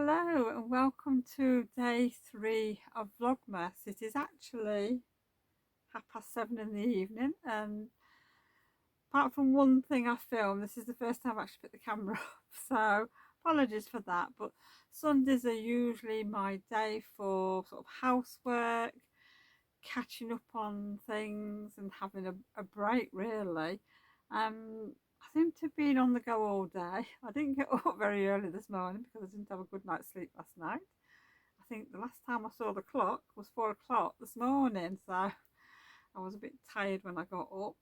Hello and welcome to day 3 of Vlogmas. It is actually 7:30 in the evening, and apart from one thing I filmed, this is the first time I've actually put the camera up, so apologies for that. But Sundays are usually my day for sort of housework, catching up on things and having a break really. I seem to have been on the go all day. I didn't get up very early this morning because I didn't have a good night's sleep last night. I think the last time I saw the clock was 4 o'clock this morning, so I was a bit tired when I got up.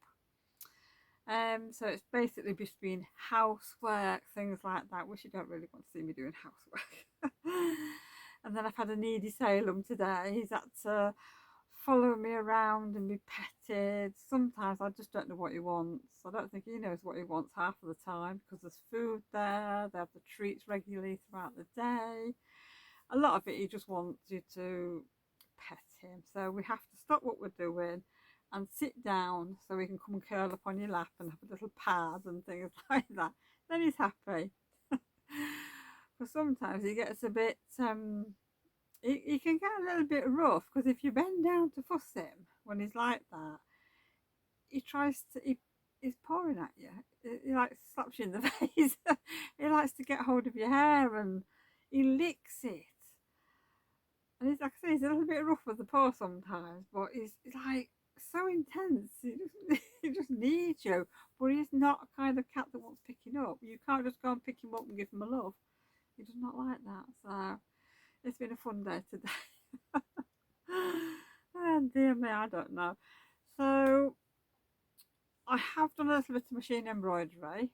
So it's basically just been housework, things like that, which you don't really want to see me doing housework. And then I've had a needy Salem today. He's had to follow me around and be petted. Sometimes I just don't know what he wants. I don't think he knows what he wants half of the time because there's food there, they have the treats regularly throughout the day. A lot of it he just wants you to pet him, so we have to stop what we're doing and sit down so he can come and curl up on your lap and have a little pad and things like that. Then he's happy. Because sometimes he gets a bit he can get a little bit rough, because if you bend down to fuss him when he's like that, he tries to he's pawing at you. He like slaps you in the face. He likes to get hold of your hair and he licks it. And he's, like I say, he's a little bit rough with the paw sometimes, but he's like so intense. He just needs you. But he's not a kind of cat that wants picking up. You can't just go and pick him up and give him a love. He does not like that. So it's been a fun day today. Oh dear me, I don't know. So I have done a little bit of machine embroidery,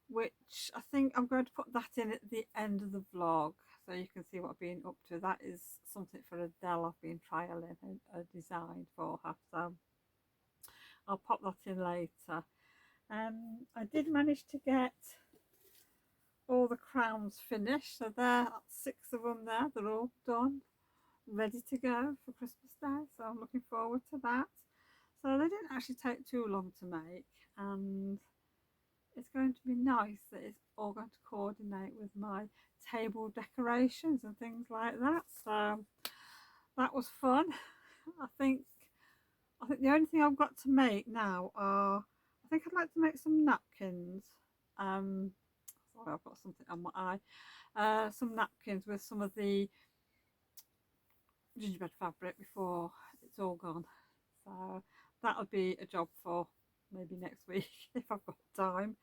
which I think I'm going to put that in at the end of the vlog so you can see what I've been up to. That is something for Adele I've been trialing a design for her, so I'll pop that in later. I did manage to get all the crowns finished, so there, 6 of them there, they're all done, ready to go for Christmas Day, so I'm looking forward to that. So they didn't actually take too long to make, and it's going to be nice that it's all going to coordinate with my table decorations and things like that. So that was fun. I think the only thing I've got to make now are, I think I'd like to make some napkins. Sorry, I've got something on my eye. Some napkins with some of the gingerbread fabric before it's all gone. So that'll be a job for maybe next week if I've got time.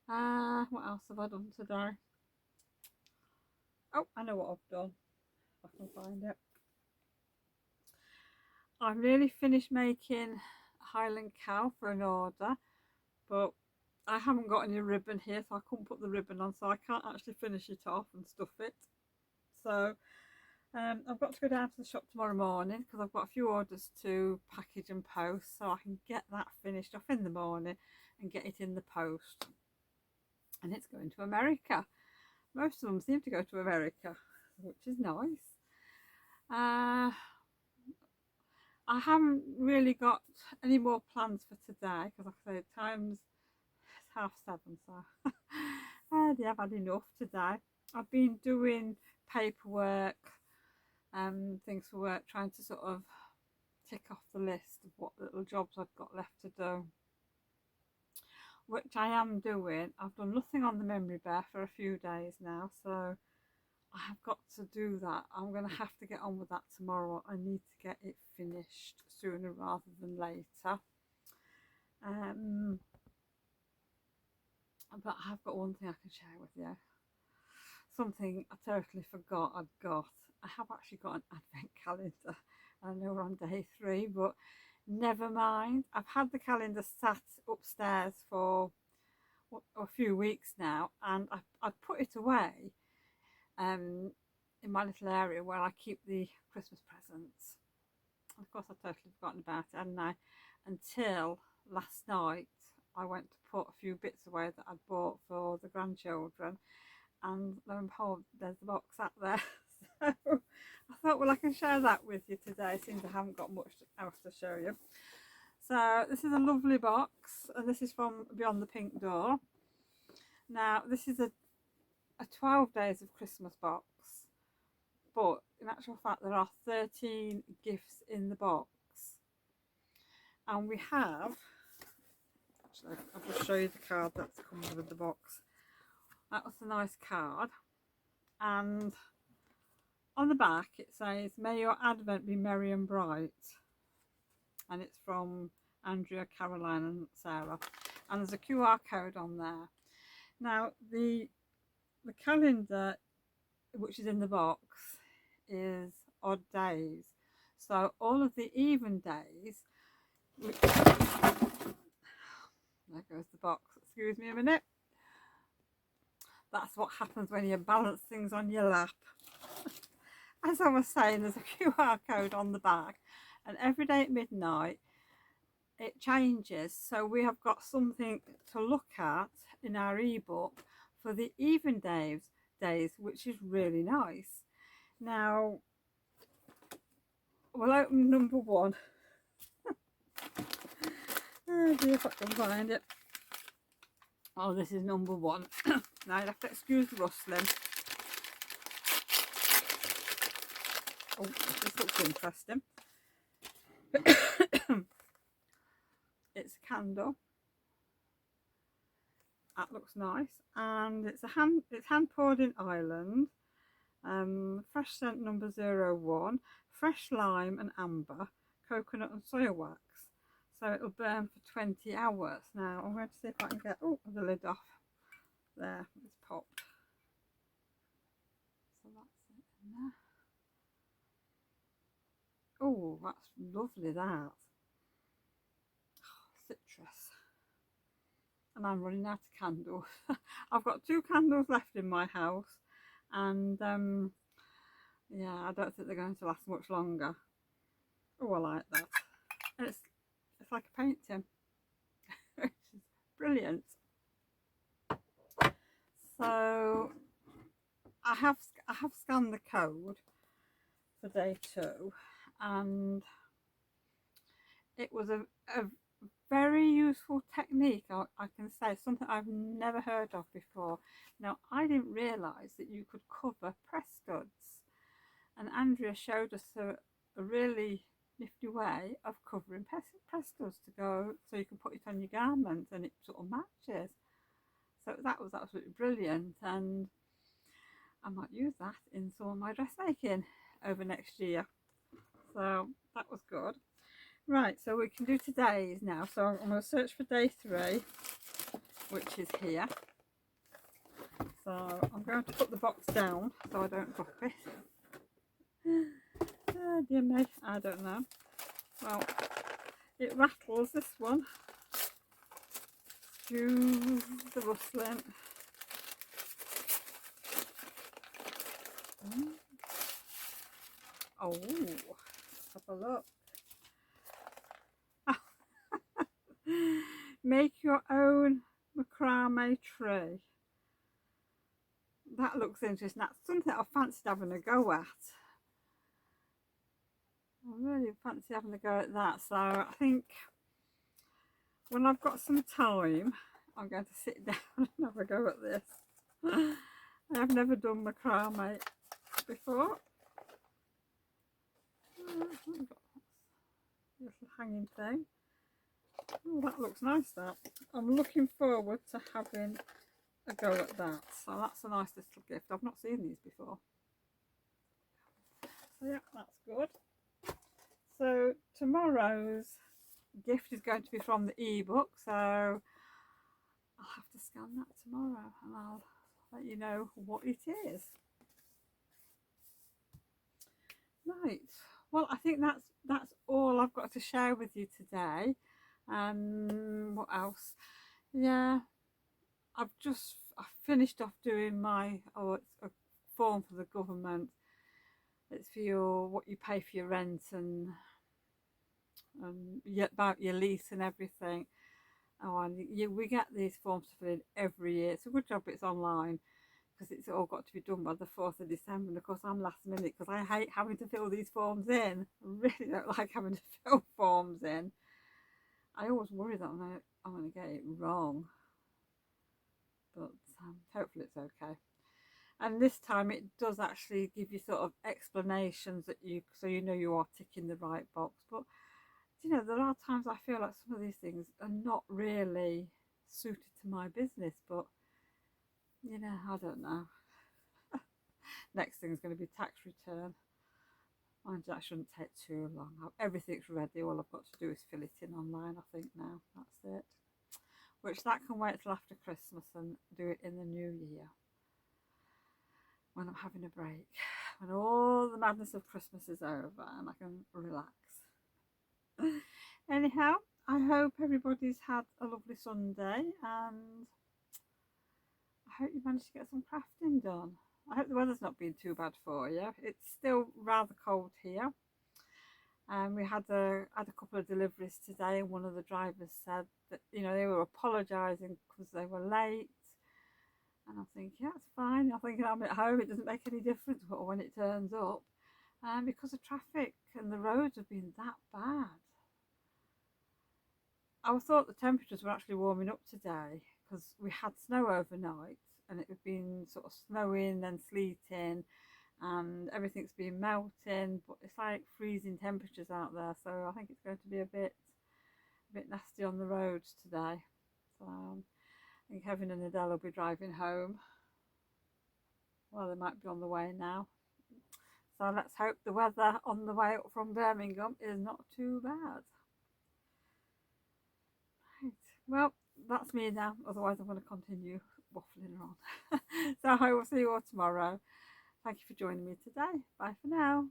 What else have I done today? Oh, I know what I've done. I can find it. I've nearly finished making a Highland cow for an order, but I haven't got any ribbon here, so I couldn't put the ribbon on, so I can't actually finish it off and stuff it. So I've got to go down to the shop tomorrow morning because I've got a few orders to package and post, so I can get that finished off in the morning and get it in the post. And it's going to America. Most of them seem to go to America, which is nice. I haven't really got any more plans for today because, like I say, time's 7:30, so I've had enough today. I've been doing paperwork and things for work, trying to sort of tick off the list of what little jobs I've got left to do, which I am doing. I've done nothing on the memory bear for a few days now, so I have got to do that. I'm going to have to get on with that tomorrow. I need to get it finished sooner rather than later. But I have got one thing I can share with you. Something I totally forgot I'd got. I have actually got an advent calendar. I know we're on day 3, but never mind. I've had the calendar sat upstairs for a few weeks now, and I've put it away in my little area where I keep the Christmas presents. Of course, I've totally forgotten about it, hadn't I? Until last night, I went to put a few bits away that I'd bought for the grandchildren, and lo and behold, there's the box out there. So I thought, well, I can share that with you today, since I haven't got much else to show you. So this is a lovely box, and this is from Beyond the Pink Door. Now, this is a 12 Days of Christmas box, but in actual fact there are 13 gifts in the box, and we have, actually I'll just show you the card that's comes with the box. That was a nice card, and on the back it says, "May your advent be merry and bright," and it's from Andrea, Caroline and Sarah, and there's a QR code on there. Now the calendar which is in the box is odd days, so all of the even days, there goes the box, excuse me a minute, that's what happens when you balance things on your lap. As I was saying, there's a QR code on the back, and every day at midnight it changes, so we have got something to look at in our ebook for the even days, which is really nice. Now we'll open number one. Oh dear, if I can find it. Oh, this is number one. Now you have to excuse the rustling. Oh, this looks interesting. It's a candle. That looks nice, and it's hand poured in Ireland. Fresh scent number 01, fresh lime and amber, coconut and soy wax. So it'll burn for 20 hours. Now I'm going to see if I can get the lid off. There, it's popped. So that's it in there. Oh, that's lovely, that. Oh, citrus. And I'm running out of candles. I've got 2 candles left in my house, and yeah, I don't think they're going to last much longer. Oh, I like that. And it's like a painting, which is brilliant. So I have scanned the code for day 2, and it was a very useful technique, I can say, something I've never heard of before. Now, I didn't realise that you could cover press studs, and Andrea showed us a really nifty way of covering press studs to go, so you can put it on your garment and it sort of matches. So that was absolutely brilliant, and I might use that in some of my dressmaking over next year. So that was good. Right, so we can do today's now. So I'm going to search for day 3, which is here. So I'm going to put the box down so I don't drop it. Oh dear me, I don't know. Well, it rattles, this one. Excuse the rustling. Oh, let's have a look. Make your own macrame tree. That looks interesting. That's something I fancied having a go at. I really fancy having a go at that. So I think when I've got some time, I'm going to sit down and have a go at this. I have never done macrame before. Little hanging thing. Oh, that looks nice, that. I'm looking forward to having a go at that. So that's a nice little gift. I've not seen these before. So yeah, that's good. So tomorrow's gift is going to be from the ebook, so I'll have to scan that tomorrow and I'll let you know what it is. Right, well, I think that's all I've got to share with you today. What else? Yeah, I finished off doing my, it's a form for the government. It's for what you pay for your rent and about your lease and everything. Oh, and we get these forms to fill in every year. It's a good job it's online, because it's all got to be done by the 4th of December. And of course I'm last minute, because I hate having to fill these forms in. I really don't like having to fill forms in. I always worry that I'm going to get it wrong, but hopefully it's okay. And this time it does actually give you sort of explanations that so you know you are ticking the right box. But you know, there are times I feel like some of these things are not really suited to my business, but you know, I don't know. Next thing is going to be tax return. Mind you, that shouldn't take too long. Everything's ready. All I've got to do is fill it in online, I think now. That's it. Which that can wait till after Christmas and do it in the new year when I'm having a break. When all the madness of Christmas is over and I can relax. Anyhow, I hope everybody's had a lovely Sunday and I hope you managed to get some crafting done. I hope the weather's not been too bad for you. It's still rather cold here. We had a couple of deliveries today, and one of the drivers said that they were apologising because they were late. And I'm thinking, yeah, it's fine. I'm thinking I'm at home. It doesn't make any difference when it turns up. Because the traffic and the roads have been that bad. I thought the temperatures were actually warming up today because we had snow overnight and it had been sort of snowing and sleeting and everything's been melting, but it's like freezing temperatures out there, so I think it's going to be a bit nasty on the roads today. So I think Kevin and Adele will be driving home. Well, they might be on the way now, so let's hope the weather on the way up from Birmingham is not too bad. Right, well, that's me now, otherwise I'm going to continue waffling on. So I will see you all tomorrow. Thank you for joining me today. Bye for now.